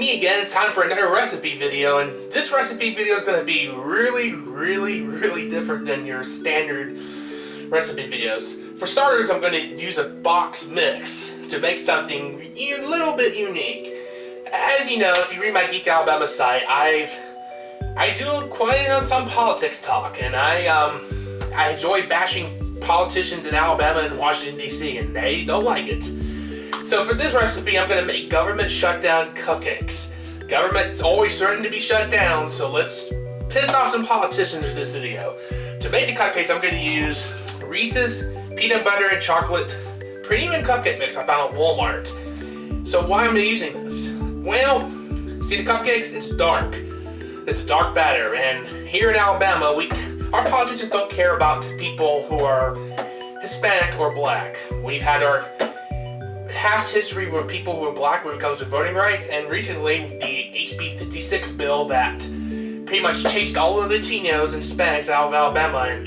me again. It's time for another recipe video, and this recipe video is going to be really different than your standard recipe videos. For starters, I'm going to use a box mix to make something a little bit unique. As you know, if you read my Geek Alabama site, I do quite some politics talk, and I enjoy bashing politicians in Alabama and Washington D.C., and they don't like it. So for this recipe, I'm going to make government shutdown cupcakes. Government's always threatened to be shut down, so let's piss off some politicians with this video. To make the cupcakes, I'm going to use Reese's peanut butter and chocolate premium cupcake mix I found at Walmart. So why am I using this? Well, see the cupcakes? It's dark. It's a dark batter, and here in Alabama, our politicians don't care about people who are Hispanic or black. We've had our past history with people who are black when it comes to voting rights, and recently the HB 56 bill that pretty much chased all of the Latinos and Hispanics out of Alabama, and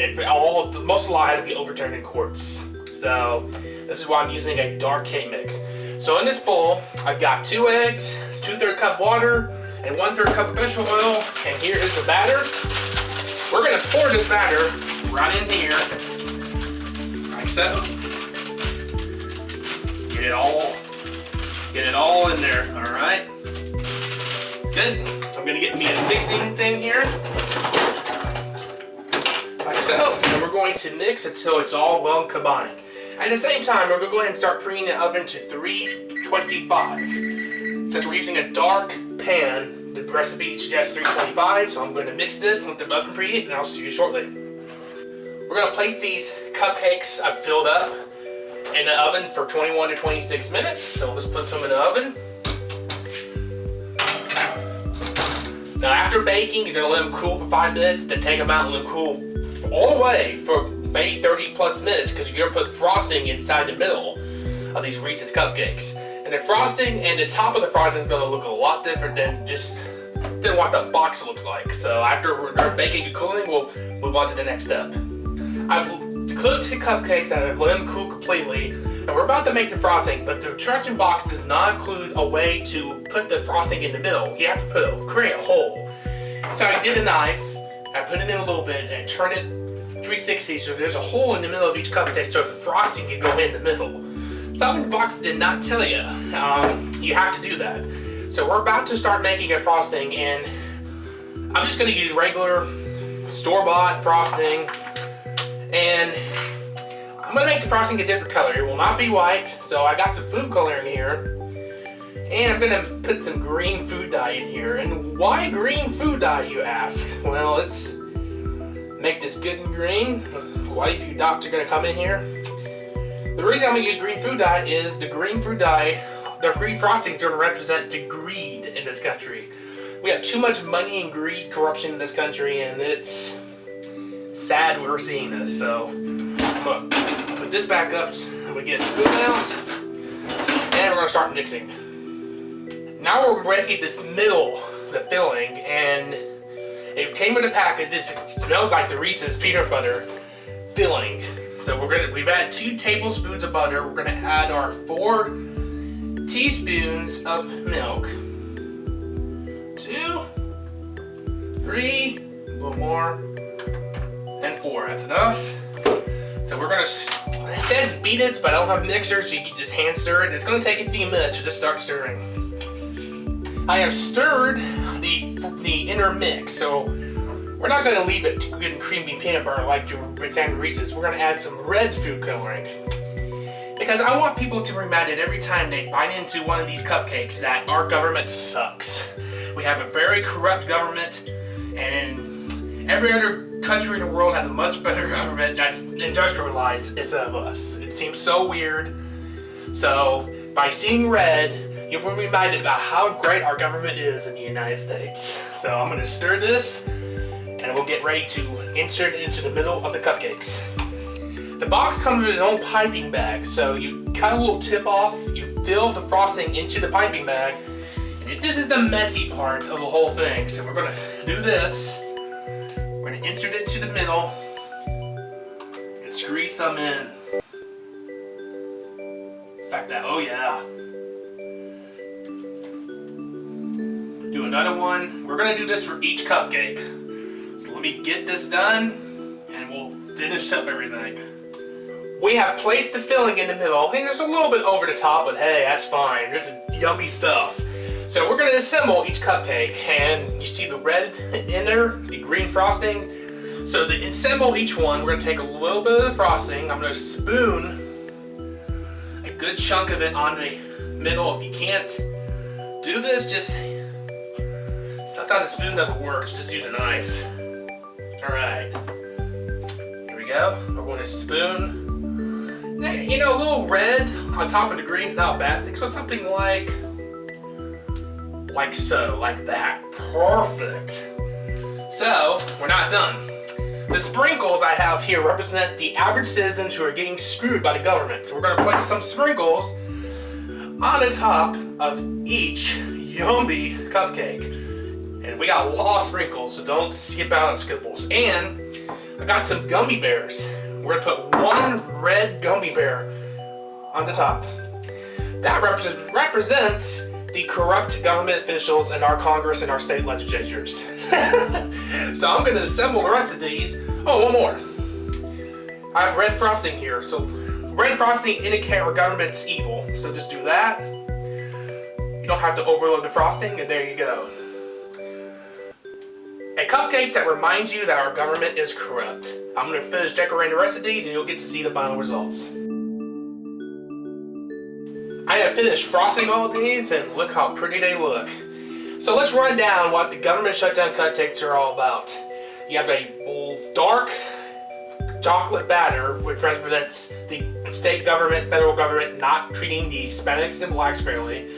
most of the law had to be overturned in courts. So this is why I'm using a dark cake mix. So in this bowl, I've got 2 eggs, 2/3 cup water, and 1/3 cup of vegetable oil, and here is the batter. We're gonna pour this batter right in here, like so. Get it all in there, all right? It's good. I'm gonna get me a mixing thing here, like so. And we're going to mix until it's all well combined. At the same time, we're gonna go ahead and start preheating the oven to 325. Since we're using a dark pan, the recipe suggests 325, so I'm going to mix this and let the oven preheat, and I'll see you shortly. We're going to place these cupcakes I've filled up in the oven for 21 to 26 minutes, so let's put some in the oven. Now after baking, you're going to let them cool for 5 minutes, then take them out and let them cool all the way for maybe 30 plus minutes, because you're going to put frosting inside the middle of these Reese's cupcakes. And the frosting and the top of the frosting is going to look a lot different than what the box looks like. So after we're done baking and cooling, we'll move on to the next step. I've cooked the cupcakes and I've let them cool completely, and we're about to make the frosting, but the instruction box does not include a way to put the frosting in the middle. You have to create a hole. So I did a knife, I put it in a little bit, and turn it 360 so there's a hole in the middle of each cupcake so the frosting can go in the middle. Something the box did not tell you. You have to do that. So we're about to start making a frosting, and I'm just going to use regular store-bought frosting, and I'm going to make the frosting a different color. It will not be white, so I got some food coloring here, and I'm going to put some green food dye in here. And why green food dye, you ask? Well, let's make this good and green. Quite a few dots are going to come in here. The reason I'm going to use green food dye is the green food dye, the green frosting is going to represent the greed in this country. We have too much money and greed, corruption in this country, and it's sad we're seeing this. So I'm going to put this back up so we get a spoon out, and we're going to start mixing. Now we're making the middle, the filling, and it came with a package. It smells like the Reese's peanut butter filling. So we've added 2 tablespoons of butter. We're gonna add our 4 teaspoons of milk. 2, 3, a little more, and 4. That's enough. So we're gonna, it says beat it, but I don't have a mixer, so you can just hand stir it. It's gonna take a few minutes to just start stirring. I have stirred the inner mix, so we're not going to leave it good and creamy peanut butter like your standard Reese's. We're going to add some red food coloring, because I want people to be reminded every time they bite into one of these cupcakes that our government sucks. We have a very corrupt government, and every other country in the world has a much better government that's industrialized instead of us. It seems so weird. So by seeing red, you'll be reminded about how great our government is in the United States. So I'm going to stir this, and we'll get ready to insert it into the middle of the cupcakes. The box comes with its own piping bag, so you cut a little tip off, you fill the frosting into the piping bag, and this is the messy part of the whole thing. So we're going to do this. We're going to insert it into the middle and squeeze some in. Like that, oh yeah. another one. We're gonna do this for each cupcake. So let me get this done and we'll finish up everything. We have placed the filling in the middle, and it's a little bit over the top, but hey, that's fine. This is yummy stuff. So we're gonna assemble each cupcake, and you see the red inner, the green frosting. So to assemble each one, we're gonna take a little bit of the frosting. I'm gonna spoon a good chunk of it on the middle. If you can't do this, just, sometimes a spoon doesn't work, so just use a knife. All right, here we go. We're going to spoon. You know, a little red on top of the green's not a bad thing. So something like so, like that. Perfect. So, we're not done. The sprinkles I have here represent the average citizens who are getting screwed by the government. So we're gonna place some sprinkles on the top of each yummy cupcake. And we got a lot of sprinkles, so don't skip out on skipples. And I got some gummy bears. We're gonna put one red gummy bear on the top. That represents the corrupt government officials in our Congress and our state legislatures. So I'm gonna assemble the rest of these. Oh, one more. I have red frosting here. So red frosting indicate our government's evil. So just do that. You don't have to overload the frosting, and there you go. A cupcake that reminds you that our government is corrupt. I'm going to finish decorating the rest of these and you'll get to see the final results. I have finished frosting all of these, and look how pretty they look. So let's run down what the government shutdown cupcakes are all about. You have a dark chocolate batter, which represents the state government, federal government not treating the Hispanics and blacks fairly.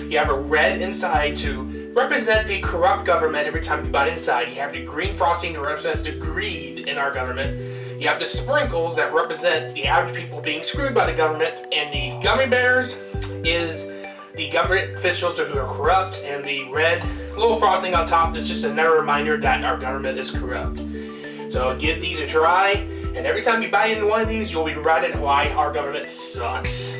You have a red inside to represent the corrupt government every time you bite inside. You have the green frosting that represents the greed in our government. You have the sprinkles that represent the average people being screwed by the government. And the gummy bears is the government officials who are corrupt. And the red little frosting on top is just another reminder that our government is corrupt. So give these a try. And every time you bite into one of these, you'll be reminded why our government sucks.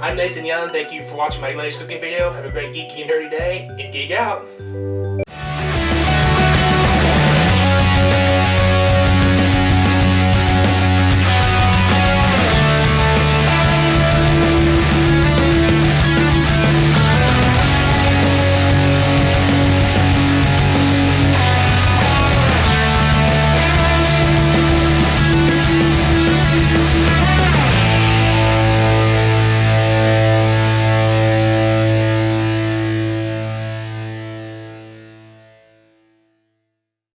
I'm Nathan Young. Thank you for watching my latest cooking video. Have a great geeky and dirty day, and geek out.